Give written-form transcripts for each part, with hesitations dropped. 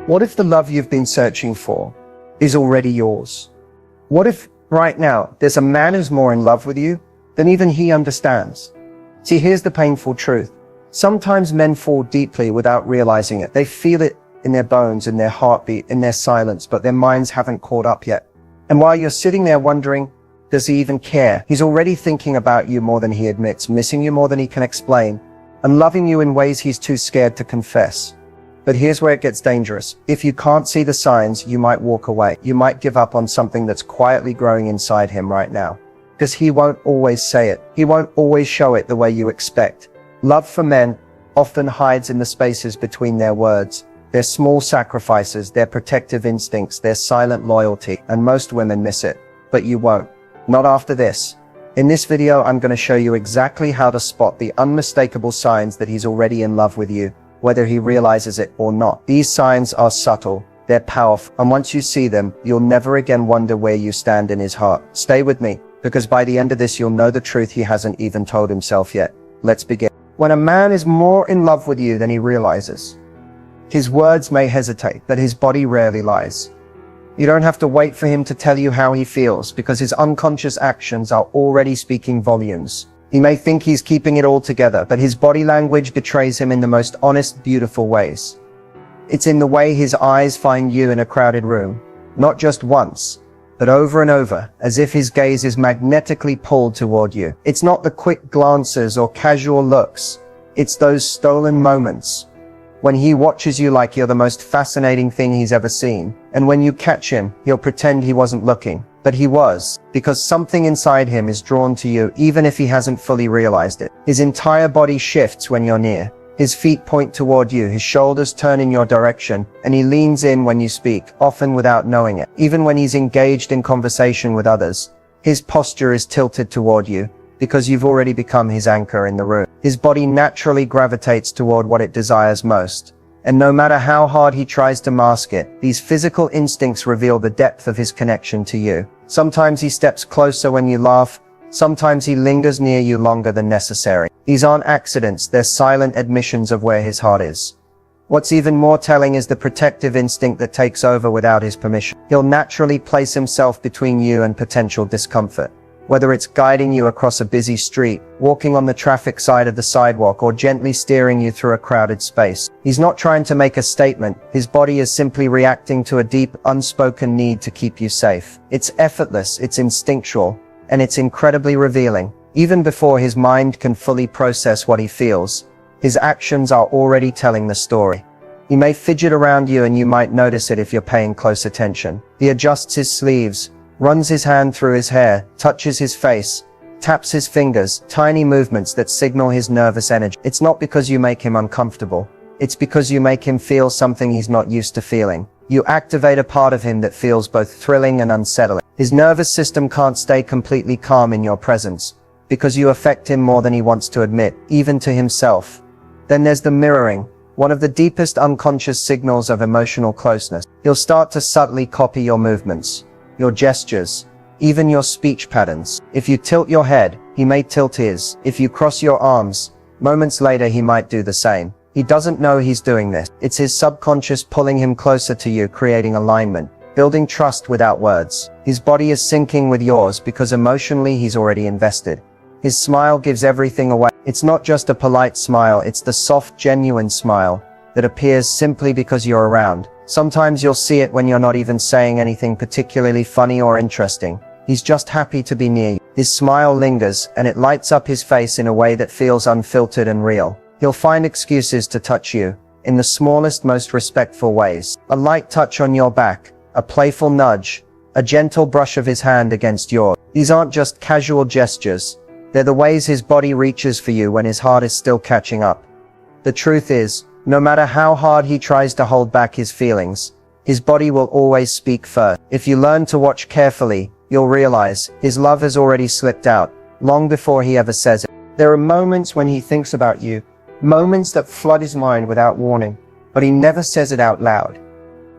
What if the love you've been searching for is already yours? What if right now there's a man who's more in love with you than even he understands? See, here's the painful truth. Sometimes men fall deeply without realizing it. They feel it in their bones, in their heartbeat, in their silence, but their minds haven't caught up yet. And while you're sitting there wondering, does he even care? He's already thinking about you more than he admits, missing you more than he can explain, and loving you in ways he's too scared to confess. But here's where it gets dangerous. If you can't see the signs, you might walk away. You might give up on something that's quietly growing inside him right now. Because he won't always say it. He won't always show it the way you expect. Love for men often hides in the spaces between their words, their small sacrifices, their protective instincts, their silent loyalty, and most women miss it. But you won't. Not after this. In this video, I'm going to show you exactly how to spot the unmistakable signs that he's already in love with you, whether he realizes it or not. These signs are subtle, they're powerful, and once you see them, you'll never again wonder where you stand in his heart. Stay with me, because by the end of this, you'll know the truth he hasn't even told himself yet. Let's begin. When a man is more in love with you than he realizes, his words may hesitate, but his body rarely lies. You don't have to wait for him to tell you how he feels, because his unconscious actions are already speaking volumes. He may think he's keeping it all together, but his body language betrays him in the most honest, beautiful ways. It's in the way his eyes find you in a crowded room, not just once, but over and over, as if his gaze is magnetically pulled toward you. It's not the quick glances or casual looks. It's those stolen moments when he watches you like you're the most fascinating thing he's ever seen. And when you catch him, he'll pretend he wasn't looking. But he was, because something inside him is drawn to you even if he hasn't fully realized it. His entire body shifts when you're near. His feet point toward you, his shoulders turn in your direction, and he leans in when you speak, often without knowing it. Even when he's engaged in conversation with others, his posture is tilted toward you, because you've already become his anchor in the room. His body naturally gravitates toward what it desires most. And no matter how hard he tries to mask it, these physical instincts reveal the depth of his connection to you. Sometimes he steps closer when you laugh. Sometimes he lingers near you longer than necessary. These aren't accidents, they're silent admissions of where his heart is. What's even more telling is the protective instinct that takes over without his permission. He'll naturally place himself between you and potential discomfort. Whether it's guiding you across a busy street, walking on the traffic side of the sidewalk, or gently steering you through a crowded space. He's not trying to make a statement. His body is simply reacting to a deep, unspoken need to keep you safe. It's effortless, it's instinctual, and it's incredibly revealing. Even before his mind can fully process what he feels, his actions are already telling the story. He may fidget around you and you might notice it if you're paying close attention. He adjusts his sleeves, runs his hand through his hair, touches his face, taps his fingers, tiny movements that signal his nervous energy. It's not because you make him uncomfortable. It's because you make him feel something he's not used to feeling. You activate a part of him that feels both thrilling and unsettling. His nervous system can't stay completely calm in your presence, because you affect him more than he wants to admit, even to himself. Then there's the mirroring, one of the deepest unconscious signals of emotional closeness. He'll start to subtly copy your movements, your gestures, even your speech patterns. If you tilt your head, he may tilt his. If you cross your arms, moments later he might do the same. He doesn't know he's doing this. It's his subconscious pulling him closer to you, creating alignment, building trust without words. His body is syncing with yours because emotionally he's already invested. His smile gives everything away. It's not just a polite smile, it's the soft, genuine smile that appears simply because you're around. Sometimes you'll see it when you're not even saying anything particularly funny or interesting. He's just happy to be near you. His smile lingers, and it lights up his face in a way that feels unfiltered and real. He'll find excuses to touch you, in the smallest, most respectful ways. A light touch on your back, a playful nudge, a gentle brush of his hand against yours. These aren't just casual gestures. They're the ways his body reaches for you when his heart is still catching up. The truth is, no matter how hard he tries to hold back his feelings, his body will always speak first. If you learn to watch carefully, you'll realize his love has already slipped out, long before he ever says it. There are moments when he thinks about you, moments that flood his mind without warning, but he never says it out loud.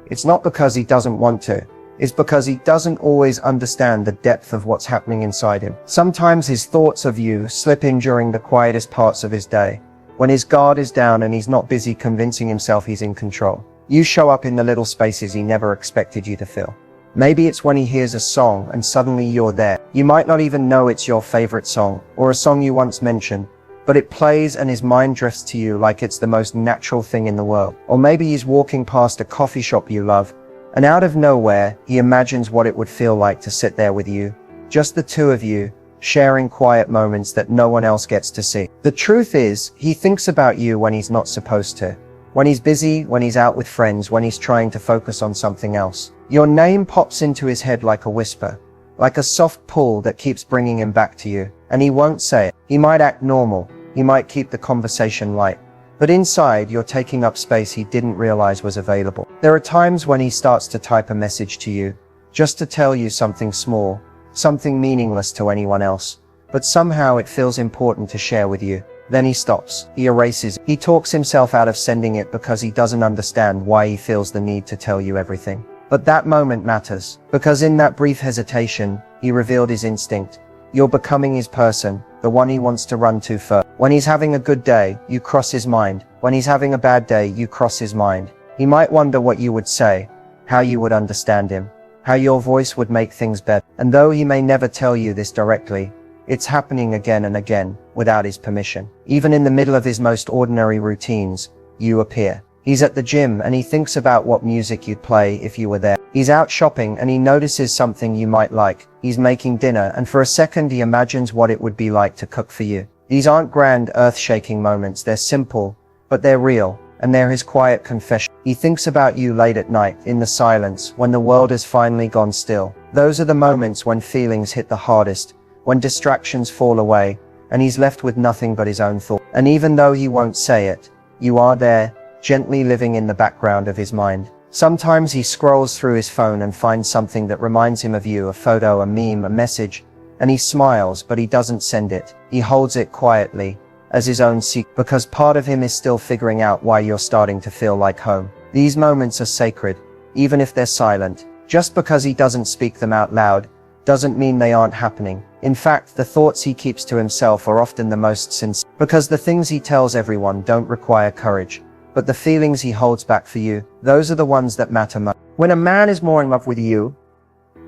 It's not because he doesn't want to. It's because he doesn't always understand the depth of what's happening inside him. Sometimes his thoughts of you slip in during the quietest parts of his day, when his guard is down and he's not busy convincing himself he's in control. You show up in the little spaces he never expected you to fill. Maybe it's when he hears a song and suddenly you're there. You might not even know it's your favorite song or a song you once mentioned, but it plays and his mind drifts to you like it's the most natural thing in the world. Or maybe he's walking past a coffee shop you love, and out of nowhere, he imagines what it would feel like to sit there with you, just the two of you, sharing quiet moments that no one else gets to see. The truth is, he thinks about you when he's not supposed to. When he's busy, when he's out with friends, when he's trying to focus on something else. Your name pops into his head like a whisper, like a soft pull that keeps bringing him back to you. And he won't say it. He might act normal. He might keep the conversation light. But inside, you're taking up space he didn't realize was available. There are times when he starts to type a message to you, just to tell you something small, something meaningless to anyone else. But somehow it feels important to share with you. Then he stops. He erases. He talks himself out of sending it because he doesn't understand why he feels the need to tell you everything. But that moment matters, because in that brief hesitation, he revealed his instinct. You're becoming his person, the one he wants to run to first. When he's having a good day, you cross his mind. When he's having a bad day, you cross his mind. He might wonder what you would say, how you would understand him, how your voice would make things better. And though he may never tell you this directly, it's happening again and again, without his permission. Even in the middle of his most ordinary routines, you appear. He's at the gym and he thinks about what music you'd play if you were there. He's out shopping and he notices something you might like. He's making dinner and for a second he imagines what it would be like to cook for you. These aren't grand, earth-shaking moments. They're simple, but they're real. And they're his quiet confession. He thinks about you late at night, in the silence, when the world has finally gone still. Those are the moments when feelings hit the hardest, when distractions fall away, and he's left with nothing but his own thoughts. And even though he won't say it, you are there, gently living in the background of his mind. Sometimes he scrolls through his phone and finds something that reminds him of you, a photo, a meme, a message, and he smiles, but he doesn't send it. He holds it quietly, as his own secret, because part of him is still figuring out why you're starting to feel like home. These moments are sacred, even if they're silent. Just because he doesn't speak them out loud, doesn't mean they aren't happening. In fact, the thoughts he keeps to himself are often the most sincere, because the things he tells everyone don't require courage. But the feelings he holds back for you, those are the ones that matter most. When a man is more in love with you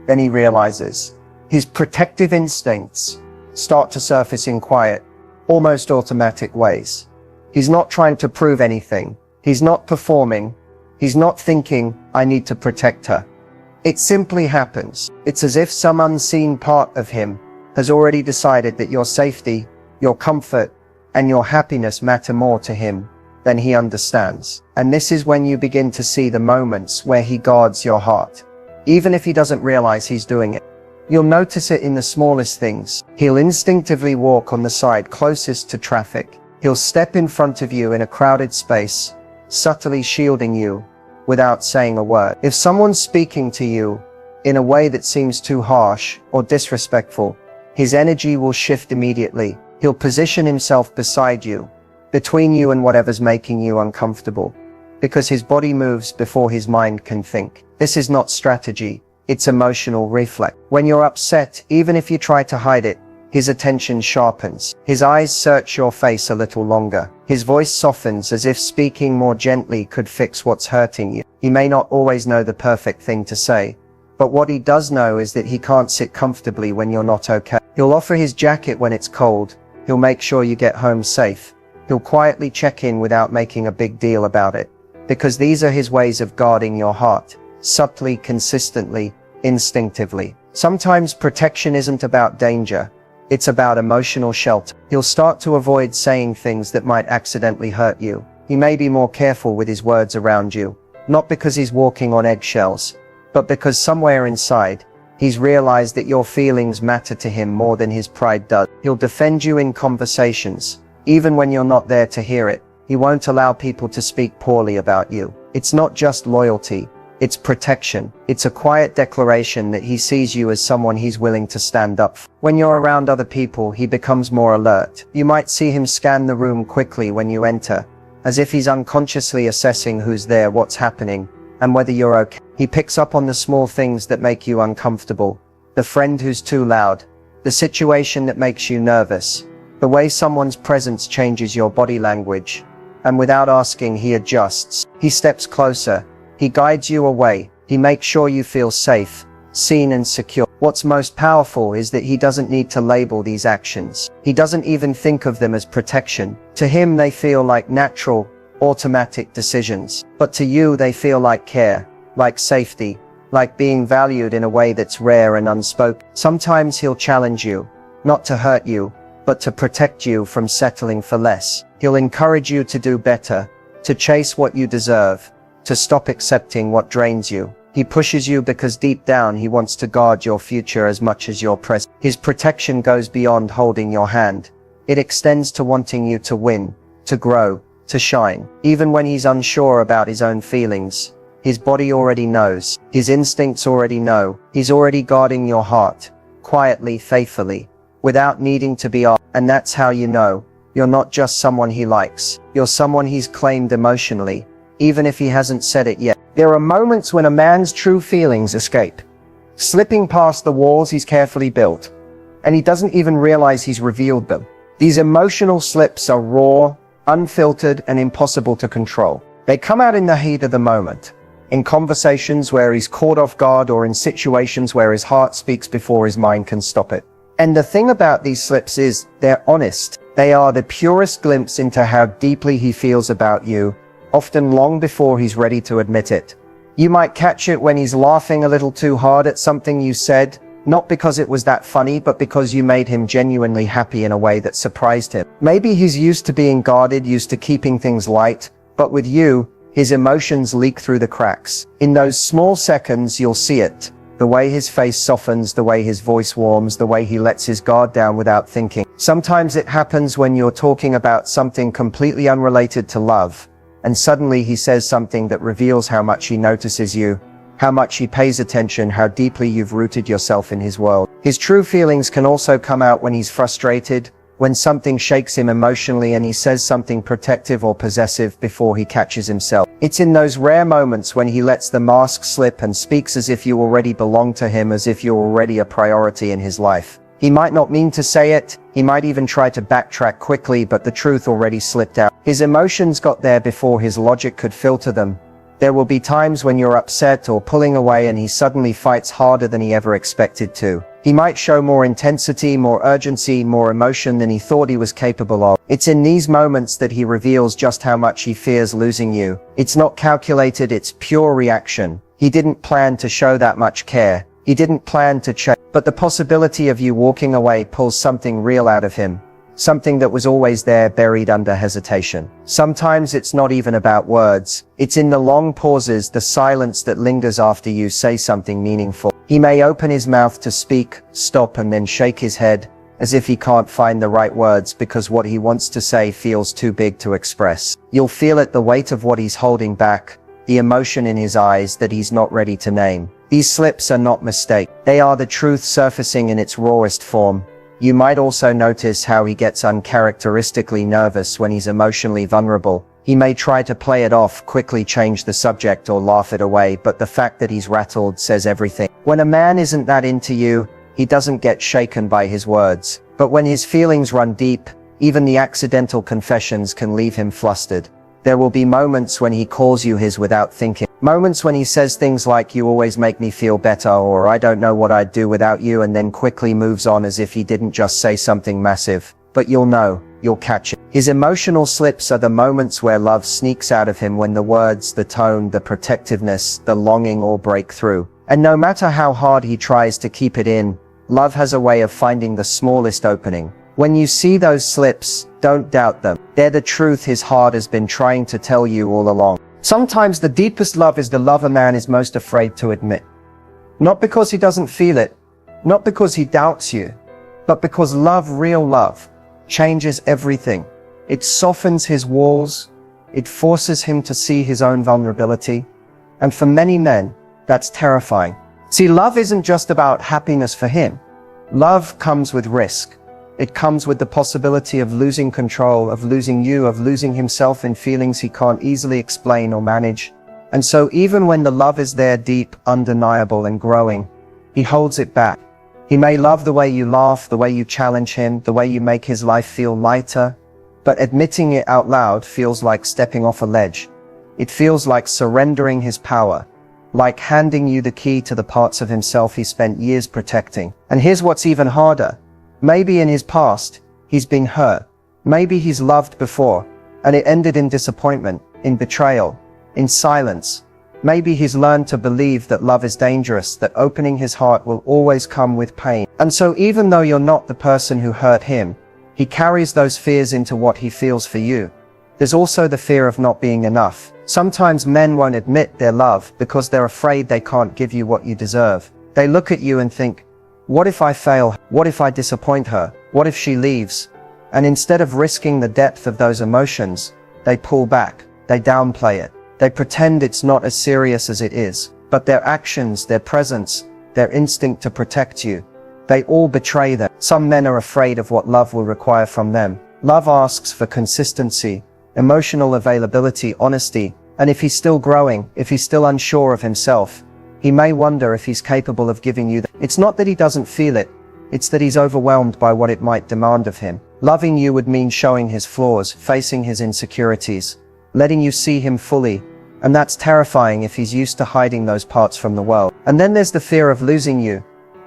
than he realizes, his protective instincts start to surface in quiet, almost automatic ways. He's not trying to prove anything. He's not performing. He's not thinking, I need to protect her. It simply happens. It's as if some unseen part of him has already decided that your safety, your comfort, and your happiness matter more to him than he understands. And this is when you begin to see the moments where he guards your heart, even if he doesn't realize he's doing it. You'll notice it in the smallest things. He'll instinctively walk on the side closest to traffic. He'll step in front of you in a crowded space, subtly shielding you without saying a word. If someone's speaking to you in a way that seems too harsh or disrespectful, his energy will shift immediately. He'll position himself beside you, between you and whatever's making you uncomfortable, because his body moves before his mind can think. This is not strategy, it's emotional reflex. When you're upset, even if you try to hide it, his attention sharpens. His eyes search your face a little longer. His voice softens as if speaking more gently could fix what's hurting you. He may not always know the perfect thing to say, but what he does know is that he can't sit comfortably when you're not okay. He'll offer his jacket when it's cold. He'll make sure you get home safe. He'll quietly check in without making a big deal about it, because these are his ways of guarding your heart, subtly, consistently, instinctively. Sometimes protection isn't about danger, it's about emotional shelter. He'll start to avoid saying things that might accidentally hurt you. He may be more careful with his words around you, not because he's walking on eggshells, but because somewhere inside, he's realized that your feelings matter to him more than his pride does. He'll defend you in conversations, even when you're not there to hear it. He won't allow people to speak poorly about you. It's not just loyalty, it's protection. It's a quiet declaration that he sees you as someone he's willing to stand up for. When you're around other people, he becomes more alert. You might see him scan the room quickly when you enter, as if he's unconsciously assessing who's there, what's happening, and whether you're okay. He picks up on the small things that make you uncomfortable. The friend who's too loud, the situation that makes you nervous, the way someone's presence changes your body language, and without asking, he adjusts. He steps closer. He guides you away. He makes sure you feel safe, seen and secure. What's most powerful is that he doesn't need to label these actions. He doesn't even think of them as protection. To him, they feel like natural, automatic decisions. But to you, they feel like care, like safety, like being valued in a way that's rare and unspoken. Sometimes he'll challenge you, not to hurt you, but to protect you from settling for less. He'll encourage you to do better, to chase what you deserve, to stop accepting what drains you. He pushes you because deep down he wants to guard your future as much as your present. His protection goes beyond holding your hand. It extends to wanting you to win, to grow, to shine. Even when he's unsure about his own feelings, his body already knows. His instincts already know. He's already guarding your heart, quietly, faithfully, without needing to be asked. And that's how you know you're not just someone he likes. You're someone he's claimed emotionally, even if he hasn't said it yet. There are moments when a man's true feelings escape, slipping past the walls he's carefully built, and he doesn't even realize he's revealed them. These emotional slips are raw, unfiltered, and impossible to control. They come out in the heat of the moment, in conversations where he's caught off guard, or in situations where his heart speaks before his mind can stop it. And the thing about these slips is, they're honest. They are the purest glimpse into how deeply he feels about you, often long before he's ready to admit it. You might catch it when he's laughing a little too hard at something you said, not because it was that funny, but because you made him genuinely happy in a way that surprised him. Maybe he's used to being guarded, used to keeping things light, but with you, his emotions leak through the cracks. In those small seconds, you'll see it. The way his face softens, the way his voice warms, the way he lets his guard down without thinking. Sometimes it happens when you're talking about something completely unrelated to love, and suddenly he says something that reveals how much he notices you, how much he pays attention, how deeply you've rooted yourself in his world. His true feelings can also come out when he's frustrated, when something shakes him emotionally and he says something protective or possessive before he catches himself. It's in those rare moments when he lets the mask slip and speaks as if you already belong to him, as if you're already a priority in his life. He might not mean to say it, he might even try to backtrack quickly, but the truth already slipped out. His emotions got there before his logic could filter them. There will be times when you're upset or pulling away and he suddenly fights harder than he ever expected to. He might show more intensity, more urgency, more emotion than he thought he was capable of. It's in these moments that he reveals just how much he fears losing you. It's not calculated, it's pure reaction. He didn't plan to show that much care. He didn't plan to change. But the possibility of you walking away pulls something real out of him. Something that was always there, buried under hesitation. Sometimes it's not even about words. It's in the long pauses, the silence that lingers after you say something meaningful. He may open his mouth to speak, stop, and then shake his head, as if he can't find the right words because what he wants to say feels too big to express. You'll feel it, the weight of what he's holding back, the emotion in his eyes that he's not ready to name. These slips are not mistakes. They are the truth surfacing in its rawest form. You might also notice how he gets uncharacteristically nervous when he's emotionally vulnerable. He may try to play it off, quickly change the subject, or laugh it away, but the fact that he's rattled says everything. When a man isn't that into you, he doesn't get shaken by his words. But when his feelings run deep, even the accidental confessions can leave him flustered. There will be moments when he calls you his without thinking. Moments when he says things like, "You always make me feel better," or "I don't know what I'd do without you," and then quickly moves on as if he didn't just say something massive. But you'll know, you'll catch it. His emotional slips are the moments where love sneaks out of him, when the words, the tone, the protectiveness, the longing all break through. And no matter how hard he tries to keep it in, love has a way of finding the smallest opening. When you see those slips, don't doubt them. They're the truth his heart has been trying to tell you all along. Sometimes the deepest love is the love a man is most afraid to admit. Not because he doesn't feel it, not because he doubts you, but because love, real love, changes everything. It softens his walls. It forces him to see his own vulnerability. And for many men, that's terrifying. See, love isn't just about happiness for him. Love comes with risk. It comes with the possibility of losing control, of losing you, of losing himself in feelings he can't easily explain or manage. And so even when the love is there, deep, undeniable, and growing, he holds it back. He may love the way you laugh, the way you challenge him, the way you make his life feel lighter, But admitting it out loud feels like stepping off a ledge. It feels like surrendering his power, like handing you the key to the parts of himself he spent years protecting. And here's what's even harder. Maybe in his past, he's been hurt. Maybe he's loved before, and it ended in disappointment, in betrayal, in silence. Maybe he's learned to believe that love is dangerous, that opening his heart will always come with pain. And so even though you're not the person who hurt him, he carries those fears into what he feels for you. There's also the fear of not being enough. Sometimes men won't admit their love because they're afraid they can't give you what you deserve. They look at you and think, what if I fail? What if I disappoint her? What if she leaves? And instead of risking the depth of those emotions, they pull back, they downplay it. They pretend it's not as serious as it is. But their actions, their presence, their instinct to protect you, they all betray them. Some men are afraid of what love will require from them. Love asks for consistency, emotional availability, honesty, and if he's still growing, if he's still unsure of himself, he may wonder if he's capable of giving you that. It's not that he doesn't feel it, it's that he's overwhelmed by what it might demand of him. Loving you would mean showing his flaws, facing his insecurities, letting you see him fully, and that's terrifying if he's used to hiding those parts from the world. And then there's the fear of losing you.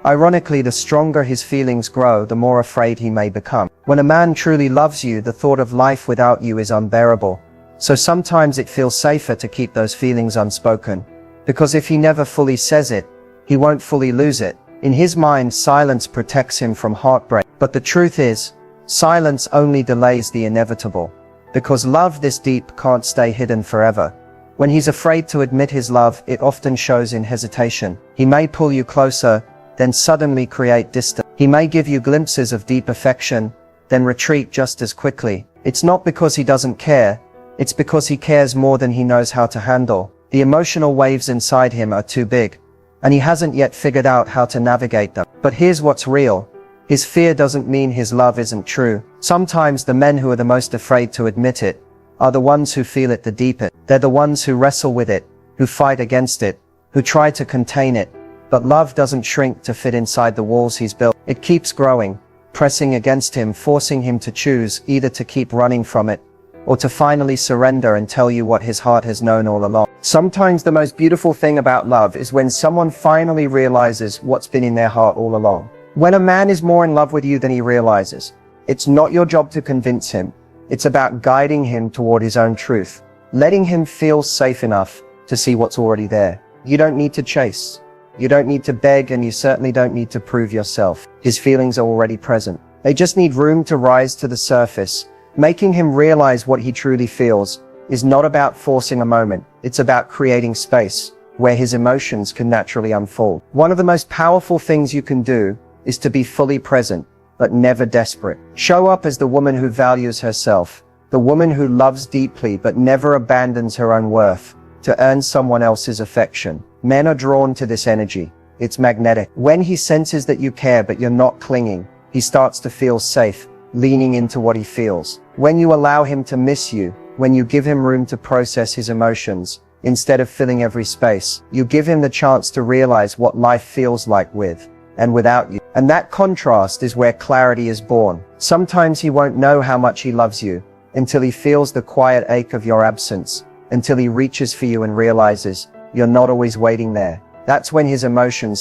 Ironically, the stronger his feelings grow, the more afraid he may become. When a man truly loves you, the thought of life without you is unbearable. So sometimes it feels safer to keep those feelings unspoken, because if he never fully says it, he won't fully lose it. In his mind, silence protects him from heartbreak. But the truth is, silence only delays the inevitable, because love this deep can't stay hidden forever. When he's afraid to admit his love, it often shows in hesitation. He may pull you closer, then suddenly create distance. He may give you glimpses of deep affection, then retreat just as quickly. It's not because he doesn't care, it's because he cares more than he knows how to handle. The emotional waves inside him are too big, and he hasn't yet figured out how to navigate them. But here's what's real. His fear doesn't mean his love isn't true. Sometimes the men who are the most afraid to admit it are the ones who feel it the deepest. They're the ones who wrestle with it, who fight against it, who try to contain it. But love doesn't shrink to fit inside the walls he's built. It keeps growing, pressing against him, forcing him to choose either to keep running from it or to finally surrender and tell you what his heart has known all along. Sometimes the most beautiful thing about love is when someone finally realizes what's been in their heart all along. When a man is more in love with you than he realizes, it's not your job to convince him. It's about guiding him toward his own truth, letting him feel safe enough to see what's already there. You don't need to chase. You don't need to beg, and you certainly don't need to prove yourself. His feelings are already present. They just need room to rise to the surface. Making him realize what he truly feels is not about forcing a moment. It's about creating space where his emotions can naturally unfold. One of the most powerful things you can do is to be fully present, but never desperate. Show up as the woman who values herself, the woman who loves deeply but never abandons her own worth to earn someone else's affection. Men are drawn to this energy. It's magnetic. When he senses that you care but you're not clinging, he starts to feel safe, leaning into what he feels. When you allow him to miss you, when you give him room to process his emotions, instead of filling every space, you give him the chance to realize what life feels like with and without you. And that contrast is where clarity is born. Sometimes he won't know how much he loves you until he feels the quiet ache of your absence, until he reaches for you and realizes you're not always waiting there. That's when his emotions